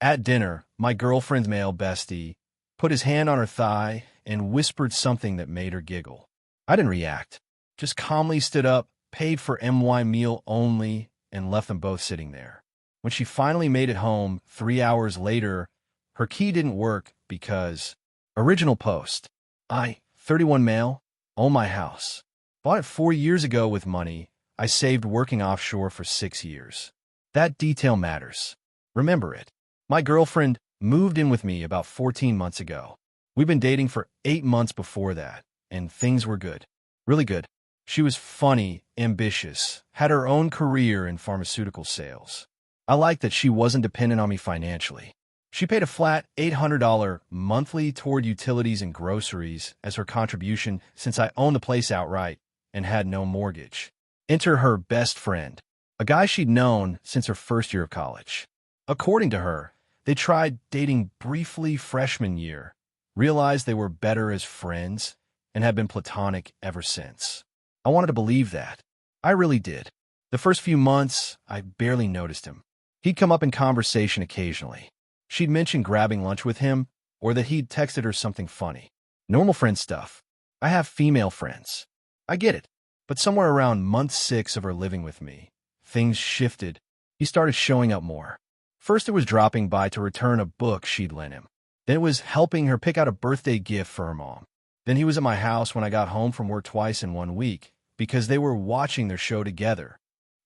At dinner, my girlfriend's male bestie put his hand on her thigh and whispered something that made her giggle. I didn't react, just calmly stood up, paid for MY meal only, and left them both sitting there. When she finally made it home 3 hours later, her key didn't work because original post. 31 male, own my house. Bought it 4 years ago with money I saved working offshore for 6 years. That detail matters. Remember it. My girlfriend moved in with me about 14 months ago. We've been dating for 8 months before that, and things were good. Really good. She was funny, ambitious, had her own career in pharmaceutical sales. I liked that she wasn't dependent on me financially. She paid a flat $800 monthly toward utilities and groceries as her contribution since I owned the place outright and had no mortgage. Enter her best friend, a guy she'd known since her first year of college. According to her, they tried dating briefly freshman year, realized they were better as friends, and had been platonic ever since. I wanted to believe that. I really did. The first few months, I barely noticed him. He'd come up in conversation occasionally. She'd mention grabbing lunch with him, or that he'd texted her something funny. Normal friend stuff. I have female friends. I get it. But somewhere around month 6 of her living with me, things shifted. He started showing up more. First, it was dropping by to return a book she'd lent him. Then it was helping her pick out a birthday gift for her mom. Then he was at my house when I got home from work twice in 1 week because they were watching their show together.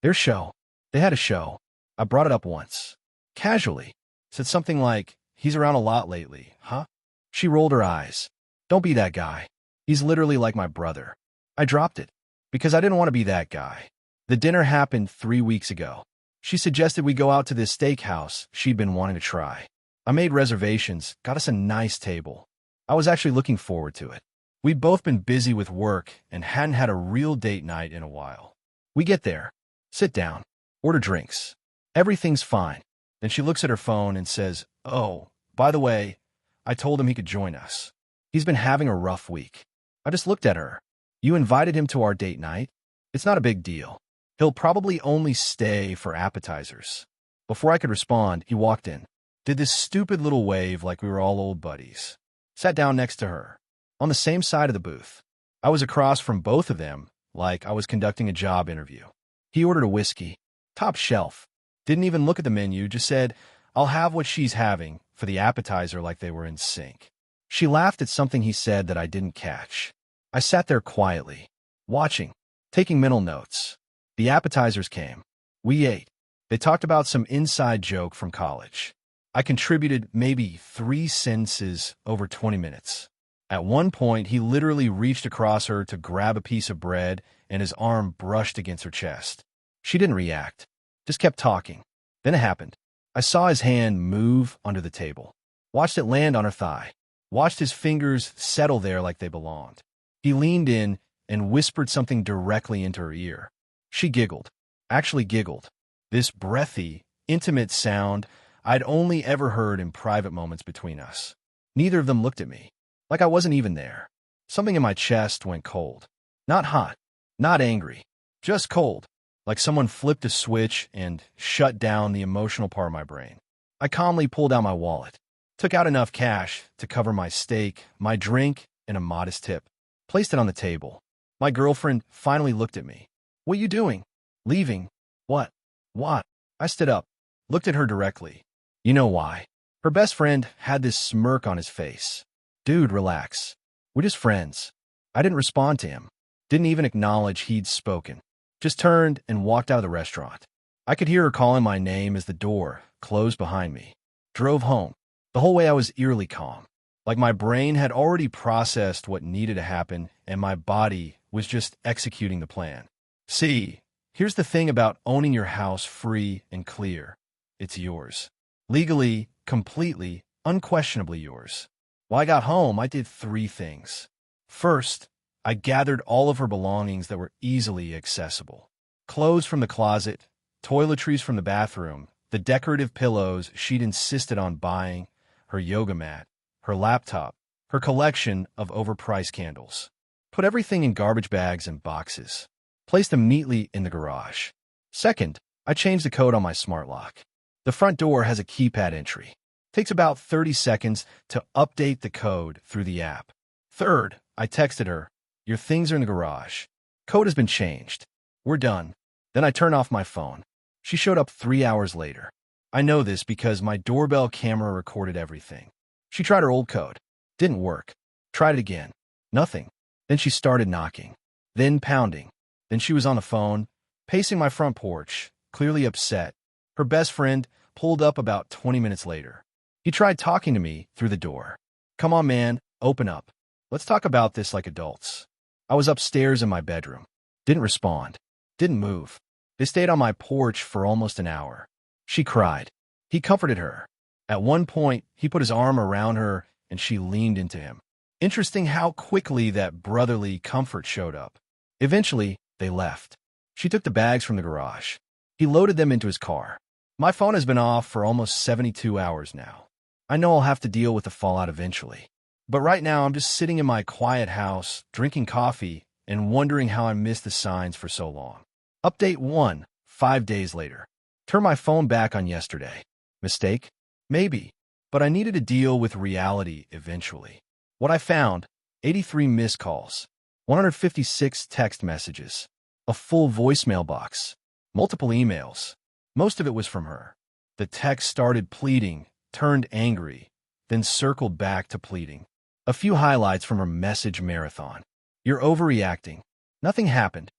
Their show. They had a show. I brought it up once. Casually. Said something like, "He's around a lot lately, huh?" She rolled her eyes. "Don't be that guy. He's literally like my brother." I dropped it because I didn't want to be that guy. The dinner happened 3 weeks ago. She suggested we go out to this steakhouse she'd been wanting to try. I made reservations, got us a nice table. I was actually looking forward to it. We'd both been busy with work and hadn't had a real date night in a while. We get there, sit down, order drinks. Everything's fine. Then she looks at her phone and says, "Oh, by the way, I told him he could join us. He's been having a rough week." I just looked at her. "You invited him to our date night? It's not a big deal. He'll probably only stay for appetizers." Before I could respond, he walked in, did this stupid little wave like we were all old buddies. Sat down next to her, on the same side of the booth. I was across from both of them, like I was conducting a job interview. He ordered a whiskey, top shelf. Didn't even look at the menu, just said, "I'll have what she's having," for the appetizer like they were in sync. She laughed at something he said that I didn't catch. I sat there quietly, watching, taking mental notes. The appetizers came. We ate. They talked about some inside joke from college. I contributed maybe 3 sentences over 20 minutes. At one point, he literally reached across her to grab a piece of bread, and his arm brushed against her chest. She didn't react, just kept talking. Then it happened. I saw his hand move under the table, watched it land on her thigh, watched his fingers settle there like they belonged. He leaned in and whispered something directly into her ear. She giggled, actually giggled. This breathy, intimate sound I'd only ever heard in private moments between us. Neither of them looked at me, like I wasn't even there. Something in my chest went cold. Not hot, not angry, just cold, like someone flipped a switch and shut down the emotional part of my brain. I calmly pulled out my wallet, took out enough cash to cover my steak, my drink, and a modest tip, placed it on the table. My girlfriend finally looked at me. "What you doing?" "Leaving." "What?" "What?" I stood up, looked at her directly. You know why. Her best friend had this smirk on his face. "Dude, relax. We're just friends." I didn't respond to him, didn't even acknowledge he'd spoken. Just turned and walked out of the restaurant. I could hear her calling my name as the door closed behind me. Drove home. The whole way I was eerily calm, like my brain had already processed what needed to happen and my body was just executing the plan. See, here's the thing about owning your house free and clear. It's yours. Legally, completely, unquestionably yours. When I got home, I did 3 things. First, I gathered all of her belongings that were easily accessible. Clothes from the closet, toiletries from the bathroom, the decorative pillows she'd insisted on buying, her yoga mat, her laptop, her collection of overpriced candles. Put everything in garbage bags and boxes. Placed them neatly in the garage. Second, I changed the code on my smart lock. The front door has a keypad entry. Takes about 30 seconds to update the code through the app. Third, I texted her, "Your things are in the garage. Code has been changed. We're done." Then I turned off my phone. She showed up 3 hours later. I know this because my doorbell camera recorded everything. She tried her old code. Didn't work. Tried it again. Nothing. Then she started knocking. Then pounding. Then she was on the phone, pacing my front porch, clearly upset. Her best friend pulled up about 20 minutes later. He tried talking to me through the door. "Come on, man, open up. Let's talk about this like adults." I was upstairs in my bedroom. Didn't respond. Didn't move. They stayed on my porch for almost an hour. She cried. He comforted her. At one point, he put his arm around her and she leaned into him. Interesting how quickly that brotherly comfort showed up. Eventually, they left. She took the bags from the garage. He loaded them into his car. My phone has been off for almost 72 hours now. I know I'll have to deal with the fallout eventually. But right now, I'm just sitting in my quiet house, drinking coffee, and wondering how I missed the signs for so long. Update 1, 5 days later. Turn my phone back on yesterday. Mistake? Maybe. But I needed to deal with reality eventually. What I found, 83 missed calls, 156 text messages, a full voicemail box, multiple emails. Most of it was from her. The text started pleading, turned angry, then circled back to pleading. A few highlights from her message marathon. "You're overreacting. Nothing happened.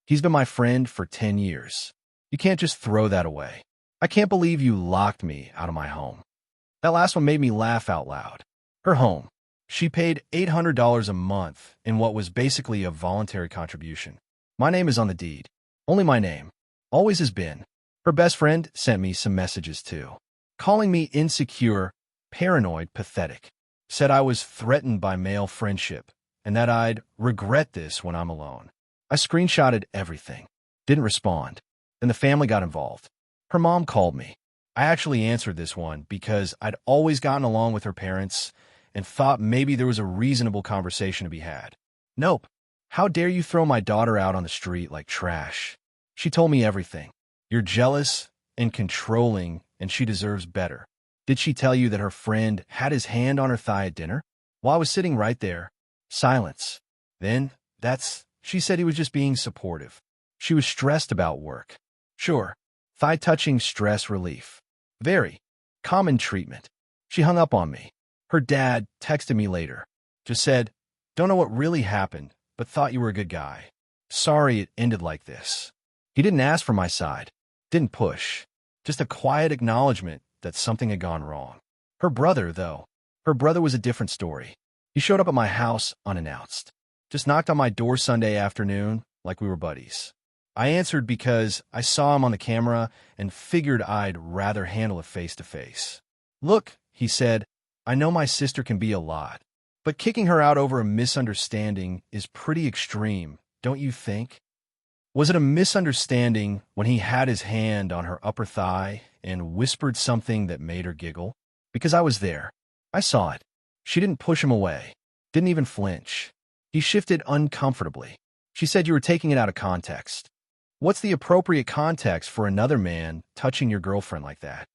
He's been my friend for 10 years. You can't just throw that away. I can't believe you locked me out of my home." That last one made me laugh out loud. Her home. She paid $800 a month in what was basically a voluntary contribution. My name is on the deed. Only my name. Always has been. Her best friend sent me some messages too. Calling me insecure, paranoid, pathetic. Said I was threatened by male friendship and that I'd regret this when I'm alone. I screenshotted everything. Didn't respond. Then the family got involved. Her mom called me. I actually answered this one because I'd always gotten along with her parents and thought maybe there was a reasonable conversation to be had. "Nope. How dare you throw my daughter out on the street like trash?" She told me everything. "You're jealous and controlling, and she deserves better." Did she tell you that her friend had his hand on her thigh at dinner? While I was sitting right there. Silence. Then, she said he was just being supportive. She was stressed about work. Sure. Thigh-touching stress relief. Very common treatment. She hung up on me. Her dad texted me later. Just said, "Don't know what really happened, but thought you were a good guy. Sorry it ended like this." He didn't ask for my side. Didn't push. Just a quiet acknowledgement that something had gone wrong. Her brother, though. Her brother was a different story. He showed up at my house unannounced. Just knocked on my door Sunday afternoon like we were buddies. I answered because I saw him on the camera and figured I'd rather handle it face-to-face. "Look," he said, "I know my sister can be a lot, but kicking her out over a misunderstanding is pretty extreme, don't you think?" Was it a misunderstanding when he had his hand on her upper thigh and whispered something that made her giggle? Because I was there. I saw it. She didn't push him away. Didn't even flinch. He shifted uncomfortably. She said you were taking it out of context. What's the appropriate context for another man touching your girlfriend like that?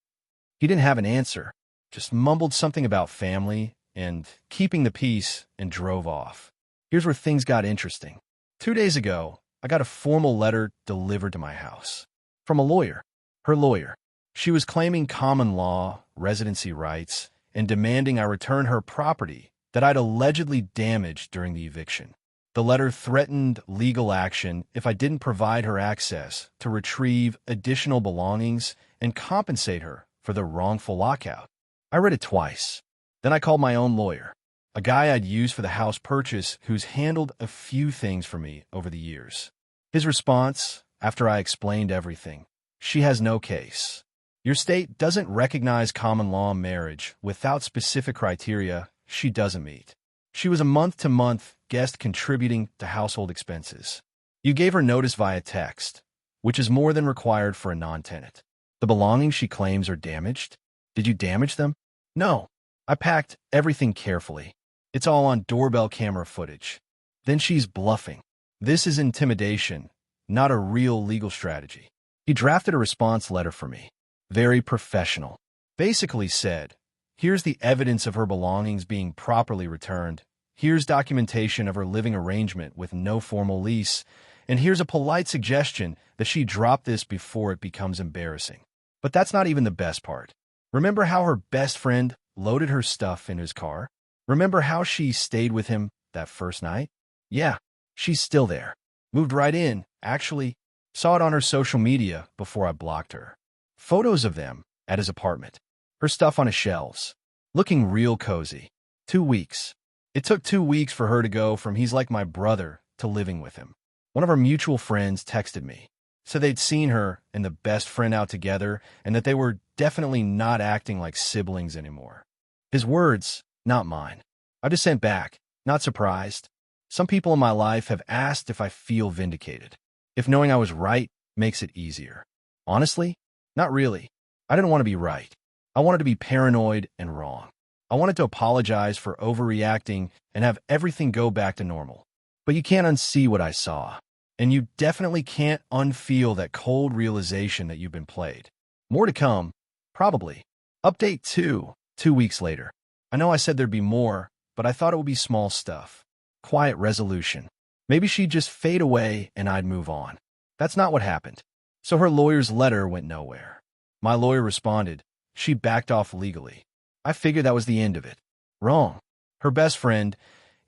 He didn't have an answer. Just mumbled something about family and keeping the peace and drove off. Here's where things got interesting. 2 days ago, I got a formal letter delivered to my house. From a lawyer. Her lawyer. She was claiming common law, residency rights, and demanding I return her property that I'd allegedly damaged during the eviction. The letter threatened legal action if I didn't provide her access to retrieve additional belongings and compensate her for the wrongful lockout. I read it twice. Then I called my own lawyer, a guy I'd used for the house purchase who's handled a few things for me over the years. His response, after I explained everything, "She has no case. Your state doesn't recognize common law marriage without specific criteria she doesn't meet. She was a month-to-month guest contributing to household expenses. You gave her notice via text, which is more than required for a non-tenant. The belongings she claims are damaged. Did you damage them? No. I packed everything carefully. It's all on doorbell camera footage. Then she's bluffing. This is intimidation, not a real legal strategy." He drafted a response letter for me. Very professional. Basically said, Here's the evidence of her belongings being properly returned. Here's documentation of her living arrangement with no formal lease. And here's a polite suggestion that she drop this before it becomes embarrassing. But that's not even the best part. Remember how her best friend loaded her stuff in his car? Remember how she stayed with him that first night? Yeah, she's still there. Moved right in, actually. Saw it on her social media before I blocked her. Photos of them at his apartment. Her stuff on his shelves. Looking real cozy. 2 weeks. It took 2 weeks for her to go from he's like my brother to living with him. One of our mutual friends texted me. Said they'd seen her and the best friend out together and that they were definitely not acting like siblings anymore. His words, not mine. I just sent back, not surprised. Some people in my life have asked if I feel vindicated. If knowing I was right makes it easier. Honestly, not really. I didn't want to be right. I wanted to be paranoid and wrong. I wanted to apologize for overreacting and have everything go back to normal. But you can't unsee what I saw. And you definitely can't unfeel that cold realization that you've been played. More to come, probably. Update 2, 2 weeks later. I know I said there'd be more, but I thought it would be small stuff. Quiet resolution. Maybe she'd just fade away and I'd move on. That's not what happened. So her lawyer's letter went nowhere. My lawyer responded. She backed off legally. I figured that was the end of it. Wrong. Her best friend,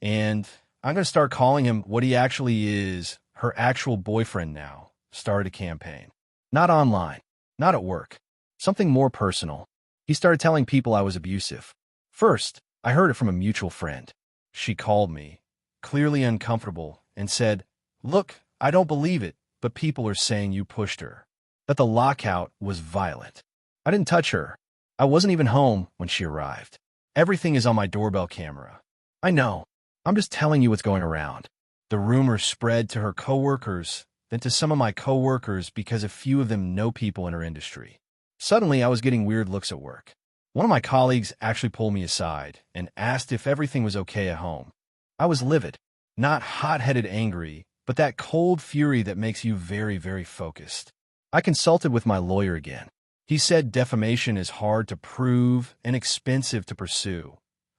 and I'm going to start calling him what he actually is, her actual boyfriend now, started a campaign. Not online, not at work, something more personal. He started telling people I was abusive. First, I heard it from a mutual friend. She called me, clearly uncomfortable, and said, "Look, I don't believe it, but people are saying you pushed her. That the lockout was violent. I didn't touch her. I wasn't even home when she arrived. Everything is on my doorbell camera. I know. I'm just telling you what's going around." The rumor spread to her coworkers, then to some of my coworkers because a few of them know people in her industry. Suddenly, I was getting weird looks at work. One of my colleagues actually pulled me aside and asked if everything was okay at home. I was livid, not hot-headed angry, but that cold fury that makes you very, very focused. I consulted with my lawyer again. He said defamation is hard to prove and expensive to pursue,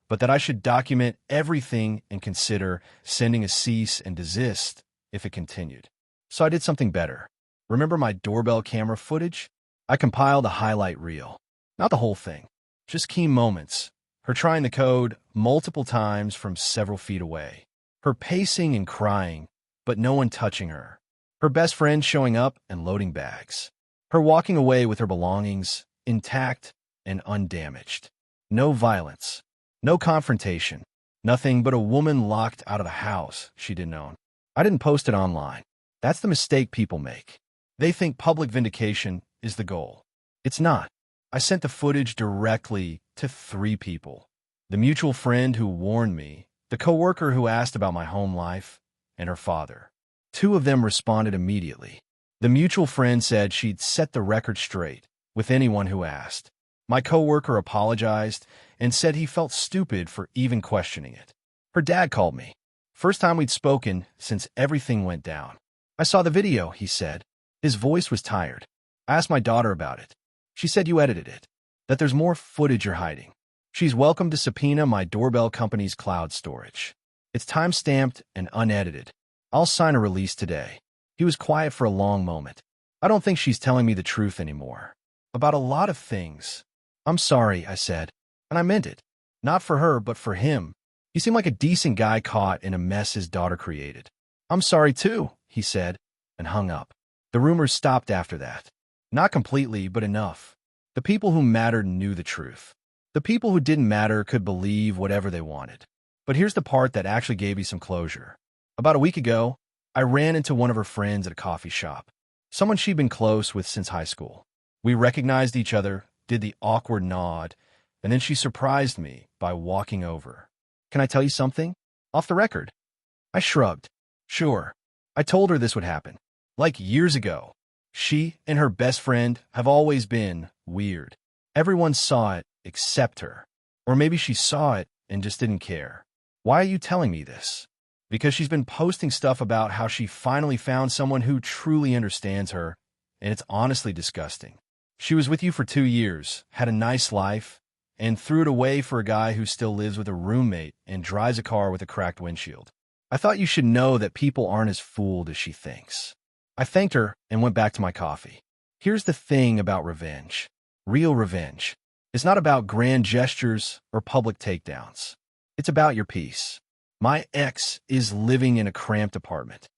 but that I should document everything and consider sending a cease and desist if it continued. So I did something better. Remember my doorbell camera footage? I compiled a highlight reel. Not the whole thing, just key moments. Her trying the code multiple times from several feet away. Her pacing and crying, but no one touching her. Her best friend showing up and loading bags. Her walking away with her belongings intact and undamaged. No violence. No confrontation. Nothing but a woman locked out of the house she didn't own. I didn't post it online. That's the mistake people make. They think public vindication is the goal. It's not. I sent the footage directly to 3 people. The mutual friend who warned me, the coworker who asked about my home life, and her father. 2 of them responded immediately. The mutual friend said she'd set the record straight with anyone who asked. My coworker apologized and said he felt stupid for even questioning it. Her dad called me. First time we'd spoken since everything went down. "I saw the video," he said. His voice was tired. I asked my daughter about it. She said you edited it, that there's more footage you're hiding. She's welcome to subpoena my doorbell company's cloud storage. It's time-stamped and unedited. I'll sign a release today. He was quiet for a long moment. I don't think she's telling me the truth anymore. About a lot of things. "I'm sorry," I said, and I meant it. Not for her, but for him. He seemed like a decent guy caught in a mess his daughter created. "I'm sorry too," he said, and hung up. The rumors stopped after that. Not completely, but enough. The people who mattered knew the truth. The people who didn't matter could believe whatever they wanted. But here's the part that actually gave me some closure. About a week ago, I ran into one of her friends at a coffee shop. Someone she'd been close with since high school. We recognized each other, did the awkward nod, and then she surprised me by walking over. "Can I tell you something? Off the record." I shrugged. "Sure." I told her this would happen. Like years ago. She and her best friend have always been weird. Everyone saw it except her. Or maybe she saw it and just didn't care. Why are you telling me this? Because she's been posting stuff about how she finally found someone who truly understands her, and it's honestly disgusting. She was with you for 2 years, had a nice life, and threw it away for a guy who still lives with a roommate and drives a car with a cracked windshield. I thought you should know that people aren't as fooled as she thinks. I thanked her and went back to my coffee. Here's the thing about revenge. Real revenge. It's not about grand gestures or public takedowns. It's about your peace. My ex is living in a cramped apartment.